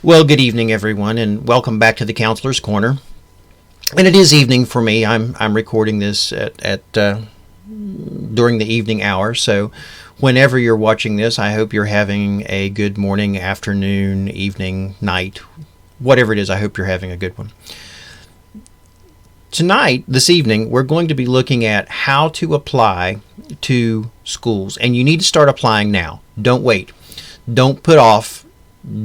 Well, good evening, everyone, and welcome back to the Counselor's Corner. And it is evening for me. I'm recording this at during the evening hour. So, whenever you're watching this, I hope you're having a good morning, afternoon, evening, night, whatever it is. I hope you're having a good one. Tonight, this evening, we're going to be looking at how to apply to schools, and you need to start applying now. Don't wait. Don't put off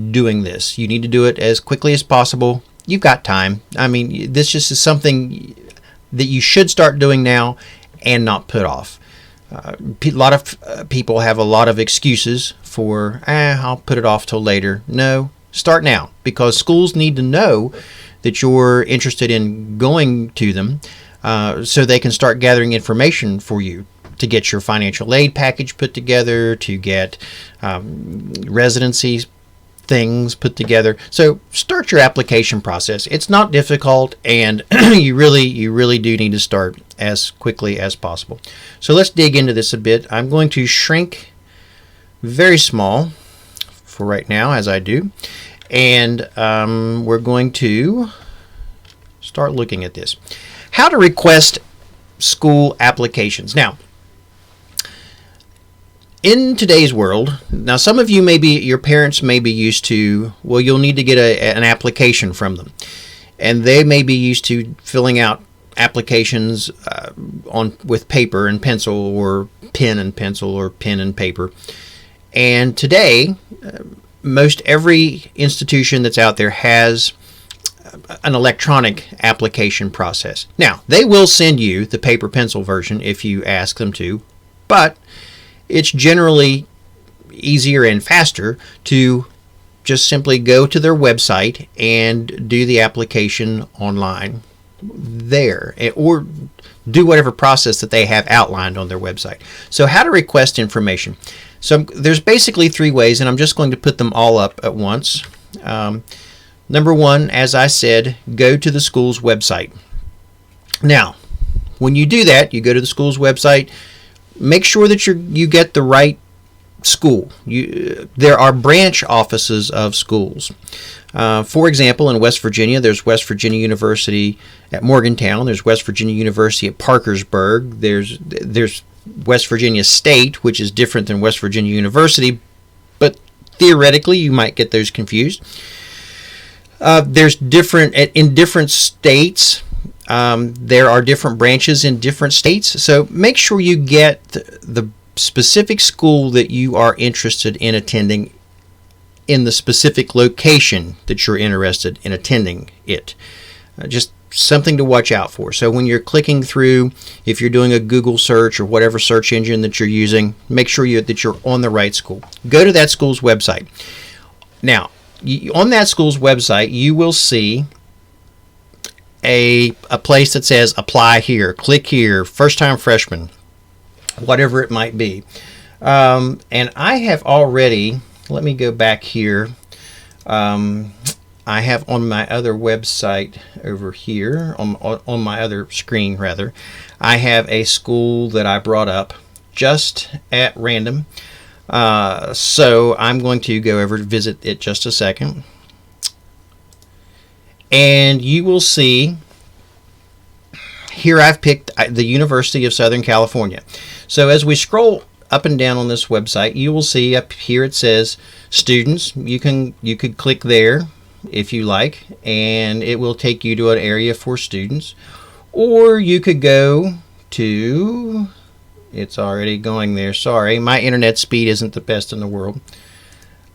doing this. You need to do it as quickly as possible. You've got time. I mean, this just is something that you should start doing now and not put off. A lot of people have a lot of excuses for, I'll put it off till later. No, start now, because schools need to know that you're interested in going to them so they can start gathering information for you to get your financial aid package put together, to get residency things put together. So start your application process. It's not difficult, and you really do need to start as quickly as possible. So let's dig into this a bit. I'm going to shrink very small for right now, as I do, and we're going to start looking at this. How to request school applications. Now, in today's world, now some of you your parents may be used to, well, you'll need to get an application from them. And they may be used to filling out applications with paper and pencil, or pen and pencil, or pen and paper. And today, most every institution that's out there has an electronic application process. Now, they will send you the paper pencil version if you ask them to, but it's generally easier and faster to just simply go to their website and do the application online there, or do whatever process that they have outlined on their website. So how to request information. So there's basically three ways, and I'm just going to put them all up at once. Number one, as I said, go to the school's website. Now, when you do that, you go to the school's website. Make sure that you get the right school. There are branch offices of schools. For example, in West Virginia, there's West Virginia University at Morgantown. There's West Virginia University at Parkersburg. There's West Virginia State, which is different than West Virginia University, but theoretically you might get those confused. There's different in different states. There are different branches in different states, so make sure you get the specific school that you are interested in attending in the specific location that you're interested in attending it. Just something to watch out for. So when you're clicking through, if you're doing a Google search or whatever search engine that you're using, make sure that you're on the right school. Go to that school's website. Now, on that school's website, you will see a place that says apply here, click here, first time freshman, whatever it might be. And I have already, let me go back here. I have on my other website over here, on my other screen rather, I have a school that I brought up just at random. So I'm going to go over to visit it just a second. And you will see here I've picked the University of Southern California. So as we scroll up and down on this website, you will see up here it says students. You could click there if you like, and it will take you to an area for students. Or you could go to, it's already going there, sorry, my internet speed isn't the best in the world.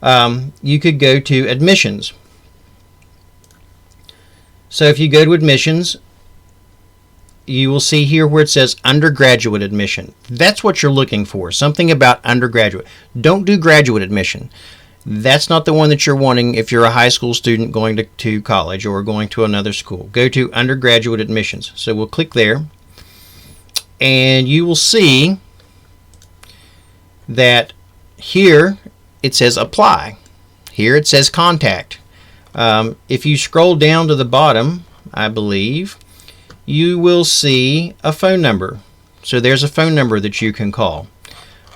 You could go to admissions. So if you go to admissions, you will see here where it says undergraduate admission. That's what you're looking for, something about undergraduate. Don't do graduate admission. That's not the one that you're wanting if you're a high school student going to college or going to another school. Go to undergraduate admissions. So we'll click there, and you will see that here it says apply. Here it says contact. If you scroll down to the bottom, I believe, you will see a phone number. So there's a phone number that you can call.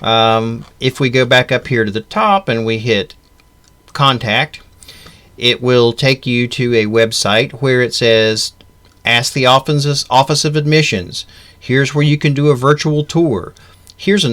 If we go back up here to the top and we hit contact, it will take you to a website where it says, ask the Office of Admissions. Here's where you can do a virtual tour. Here's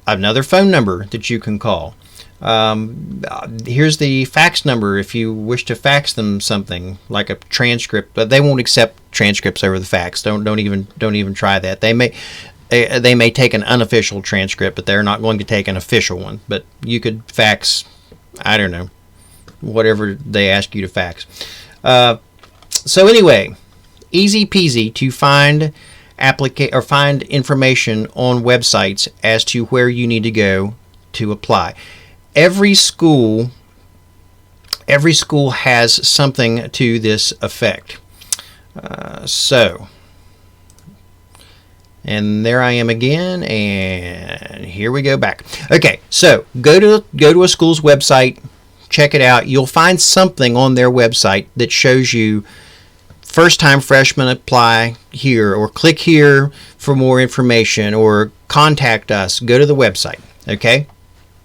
another phone number that you can call. Here's the fax number if you wish to fax them something like a transcript, but they won't accept transcripts over the fax. Don't even try that. They may take an unofficial transcript, but they're not going to take an official one. But you could fax, I don't know, whatever they ask you to fax. So anyway, easy peasy to find find information on websites as to where you need to go to apply. Every school has something to this effect. And there I am again, and here we go back. Okay, so go to a school's website, check it out. You'll find something on their website that shows you first-time freshmen apply here, or click here for more information, or contact us. Go to the website. Okay,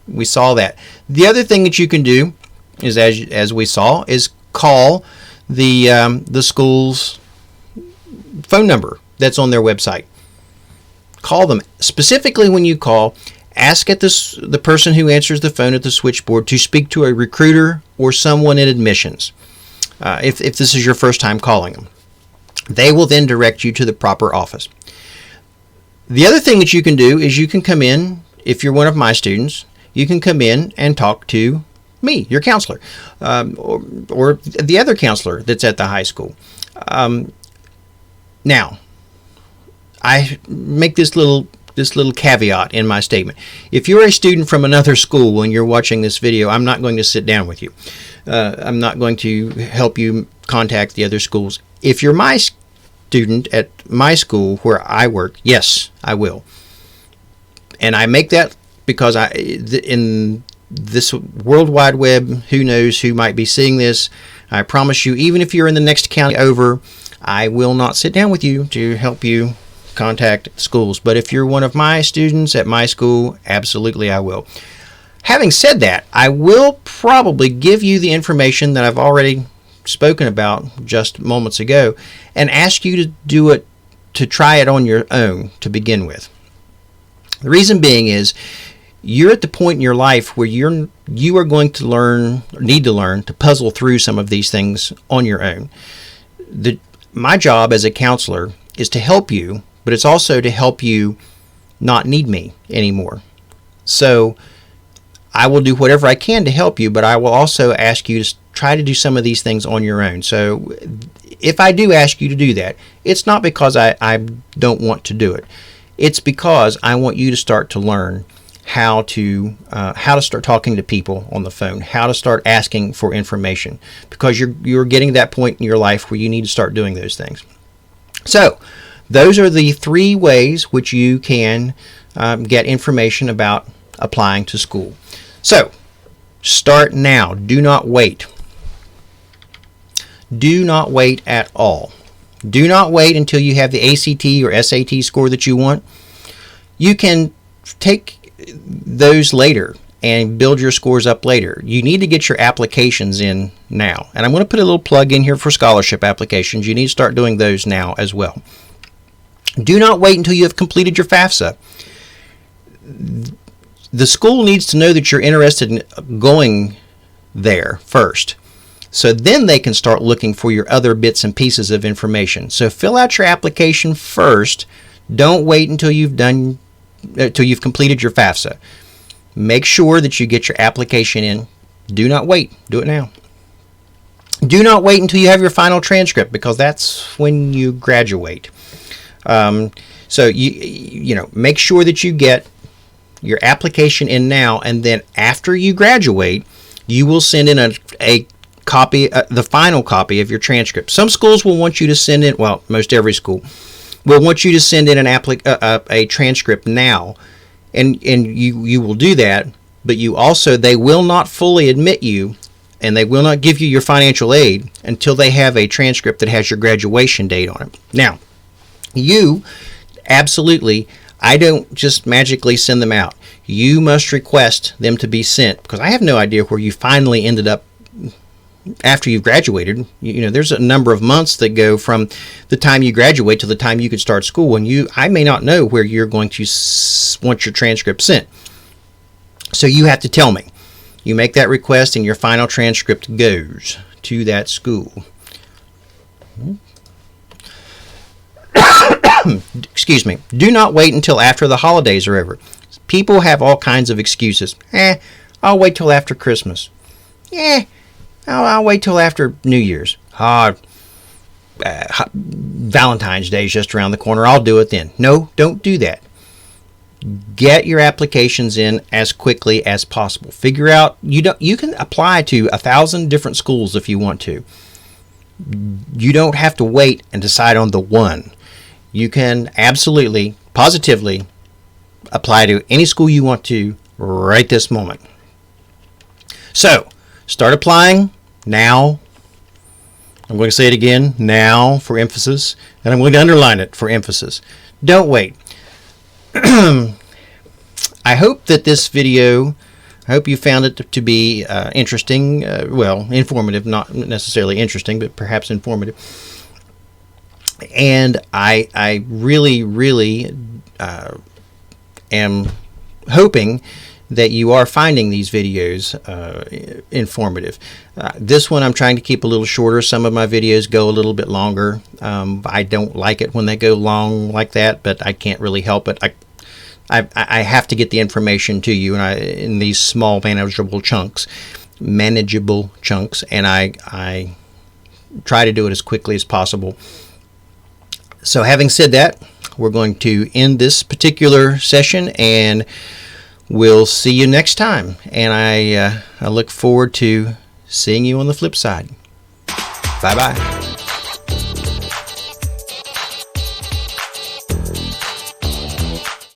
we saw that. The other thing that you can do is, as we saw, is call the school's phone number that's on their website. Call them. Specifically, when you call, ask the person who answers the phone at the switchboard to speak to a recruiter or someone in admissions. If this is your first time calling them, they will then direct you to the proper office. The other thing that you can do is you can come in, if you're one of my students, you can come in and talk to me, your counselor, or the other counselor that's at the high school. Now, I make this little caveat in my statement. If you're a student from another school and you're watching this video, I'm not going to sit down with you. I'm not going to help you contact the other schools. If you're my student at my school where I work, yes, I will. And I make that because in this World Wide Web, who knows who might be seeing this. I promise you, even if you're in the next county over, I will not sit down with you to help you contact schools. But if you're one of my students at my school, absolutely I will. Having said that, I will probably give you the information that I've already spoken about just moments ago and ask you to do it, to try it on your own to begin with. The reason being is you're at the point in your life where you are going to need to learn to puzzle through some of these things on your own. My job as a counselor is to help you, but it's also to help you not need me anymore. So I will do whatever I can to help you, but I will also ask you to try to do some of these things on your own. So if I do ask you to do that, it's not because I don't want to do it. It's because I want you to start to learn how to start talking to people on the phone, how to start asking for information, because you're getting to that point in your life where you need to start doing those things. So those are the 3 ways which you can get information about applying to school. So start now. Do not wait. Do not wait at all. Do not wait until you have the ACT or SAT score that you want. You can take those later and build your scores up later. You need to get your applications in now. And I'm going to put a little plug in here for scholarship applications. You need to start doing those now as well. Do not wait until you have completed your FAFSA. The school needs to know that you're interested in going there first. So then they can start looking for your other bits and pieces of information. So fill out your application first. Don't wait until you've completed your FAFSA. Make sure that you get your application in. Do not wait. Do it now. Do not wait until you have your final transcript, because that's when you graduate. So you make sure that you get your application in now, and then after you graduate, you will send in a copy, the final copy of your transcript. Some schools will want you to send in, well, most every school will want you to send in a transcript now, and you will do that, but they will not fully admit you, and they will not give you your financial aid until they have a transcript that has your graduation date on it. Now, you absolutely, I don't just magically send them out. You must request them to be sent, because I have no idea where you finally ended up after you've graduated. You know, there's a number of months that go from the time you graduate to the time you could start school, and I may not know where you're going to want your transcript sent. So you have to tell me. You make that request, and your final transcript goes to that school. Excuse me. Do not wait until after the holidays are over. People have all kinds of excuses. I'll wait till after Christmas. I'll wait till after New Year's. Valentine's Day is just around the corner. I'll do it then. No, don't do that. Get your applications in as quickly as possible. Figure out, you can apply to 1,000 different schools if you want to. You don't have to wait and decide on the one. You can absolutely, positively apply to any school you want to right this moment. So, start applying now. I'm going to say it again, now, for emphasis, and I'm going to underline it for emphasis. Don't wait. I hope that this video, I hope you found it to be interesting, informative, not necessarily interesting, but perhaps informative. And I really, really am hoping that you are finding these videos informative. This one I'm trying to keep a little shorter. Some of my videos go a little bit longer. I don't like it when they go long like that, but I can't really help it. I have to get the information to you in these small manageable chunks, and I try to do it as quickly as possible. So having said that, we're going to end this particular session, and we'll see you next time. And I look forward to seeing you on the flip side. Bye-bye.